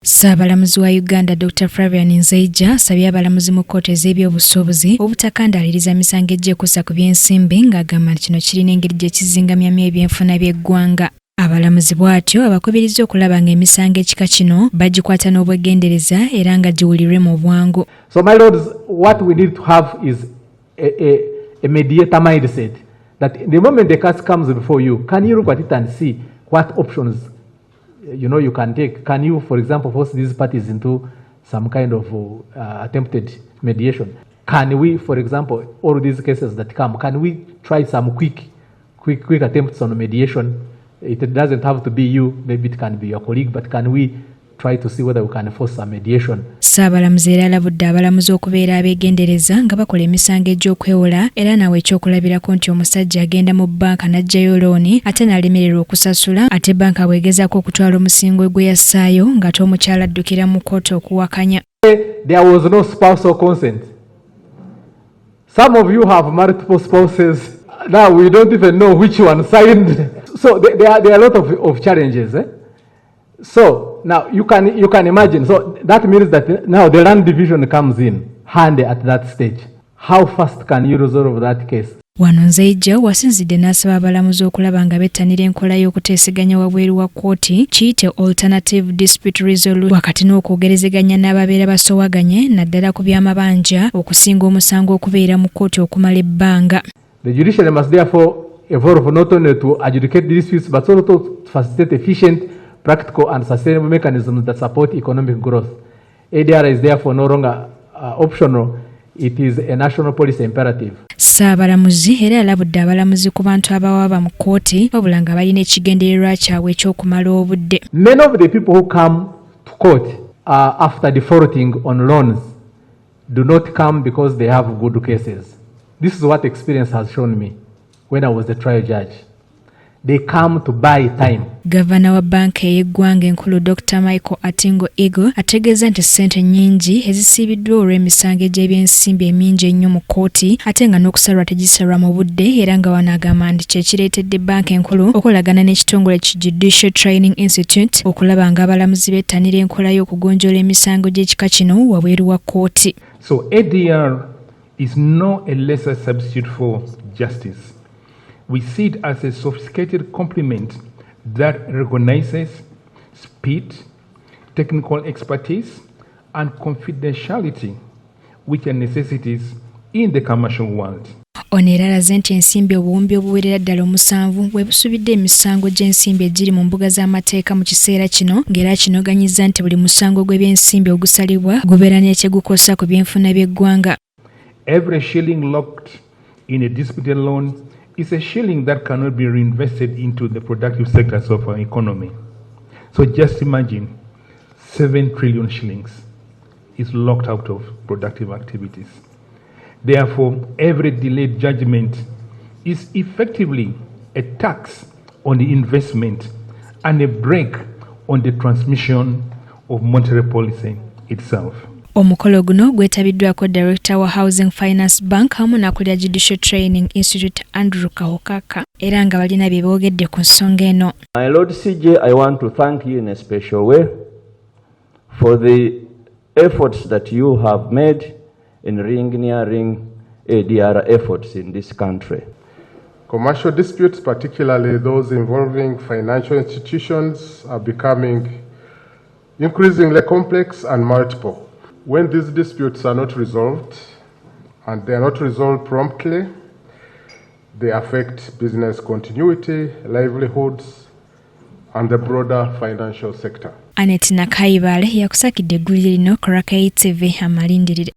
Abalamuzi wa Uganda Dr. Flavian Nzeija asabye abalamuzi mu kkooti ez'ebyobusuubuzi obutakandaaliriza emisango ejja kussa ku by'ensimbi ng'agamba nti kino kirina engeri gye kizingamyamu ebyenfuna by'eggwanga. Abalamuzi bw'atyo abakubiriza okulaba ng'emisango ekika kino bagikwata n'obwegendereza era nga giwulirwe mu bwangu. So my lords, what we need to have is a mediator mindset that the moment the case comes before you, can you look at it and see what options you can take? Can you, for example, force these parties into some kind of attempted mediation? Can we, for example, all these cases that come, can we try some quick attempts on mediation? It doesn't have to be you, maybe it can be your colleague, but can we try to see whether we can force some mediation? Abalamuzi era alabudde abalamuzi okubeera abeegendereza nga bakola emisango egy'okwewola era nawe ekyokulabirako nti omusajja agenda mu bbanka n'aggyayo looni ate n'alemererwa okusasula ate bbanka bw'egezaako okutwala omusingo gwe yassaayo ng'ate omukyala addukira mu kkooti okuwakanya. There was no spousal consent. Some of you have multiple spouses. Now we don't even know which one signed. So there are a lot of challenges. So now you can imagine. So that means that now the land division comes in handy at that stage. How fast can you resolve that case? Wano Nzeija wasinzidde n'asaba abalamuzi okulaba nga bettanira enkola y'okuteeseganya wabweru wa kkooti kiyite alternative dispute resolution wakati n'okwogerezeganya n'ababeera basowaganye naddala ku by'amabanja okusinga omusango okubeera mu kkooti okumala ebbanga. The judiciary must therefore evolve not only to adjudicate disputes but also to facilitate efficient, practical and sustainable mechanisms that support economic growth. ADR is therefore no longer optional. It is a national policy imperative. Abalamuzi era alabudde abalamuzi ku bantu abawaaba mu kkooti wabula nga balina ekigendererwa kyabwe eky'okumala obudde. Many of the people who come to court after defaulting on loans do not come because they have good cases. This is what experience has shown me when I was the trial judge. They come to buy time. Gavana wa banka y'eggwanga enkulu Dr. Michael Atingo Ego ategeeza nti ssente nnyingi ezisiibiddwa olw'emisango egy'ebyensimbi emingi ennyo mu kkooti ate nga n'okusalwa tegisalwa mu budde era nga wanaagamba nti kye kireetedde banka enkulu okolagana n'ekitongole ki Judicial Training Institute okulaba nga abalamuzi bettanira enkola y'okugonjoola emisango gy'ekika kino wabweru wa kkooti. So ADR is no a lesser substitute for justice. We see it as a sophisticated complement that recognizes speed, technical expertise, and confidentiality, which are necessities in the commercial world. Ono era alaze nti ensimbi obuwumbi obuwerera ddala 7 bwe busubidde emisango gy'ensimbi egiri mu mbuga z'amateeka mu kiseera kino ng'era kinoganyizza nti buli musango gw'ebyensimbi ogusalibwa gubeera n'ekyegukosa ku byenfuna by'eggwanga. Every shilling locked in a disputed loan is a shilling that cannot be reinvested into the productive sectors of our economy. So just imagine 7 trillion shillings is locked out of productive activities. Therefore, every delayed judgment is effectively a tax on the investment and a brake on the transmission of monetary policy itself. Omukolo guno gwetabiddwako Director wa Housing Finance Bank hamu n'akulira Judicial Training Institute Andrew Okukkaanya era nga balina bye boogedde ku nsonga eno. My Lord CJ, I want to thank you in a special way for the efforts that you have made in re-engineering ADR efforts in this country. Commercial disputes, particularly those involving financial institutions, are becoming increasingly complex and multiple. When these disputes are not resolved, and they are not resolved promptly, they affect business continuity, livelihoods, and the broader financial sector. Annette Nakaibale yakusakidde eggulire lino Korakei TV amalindirire.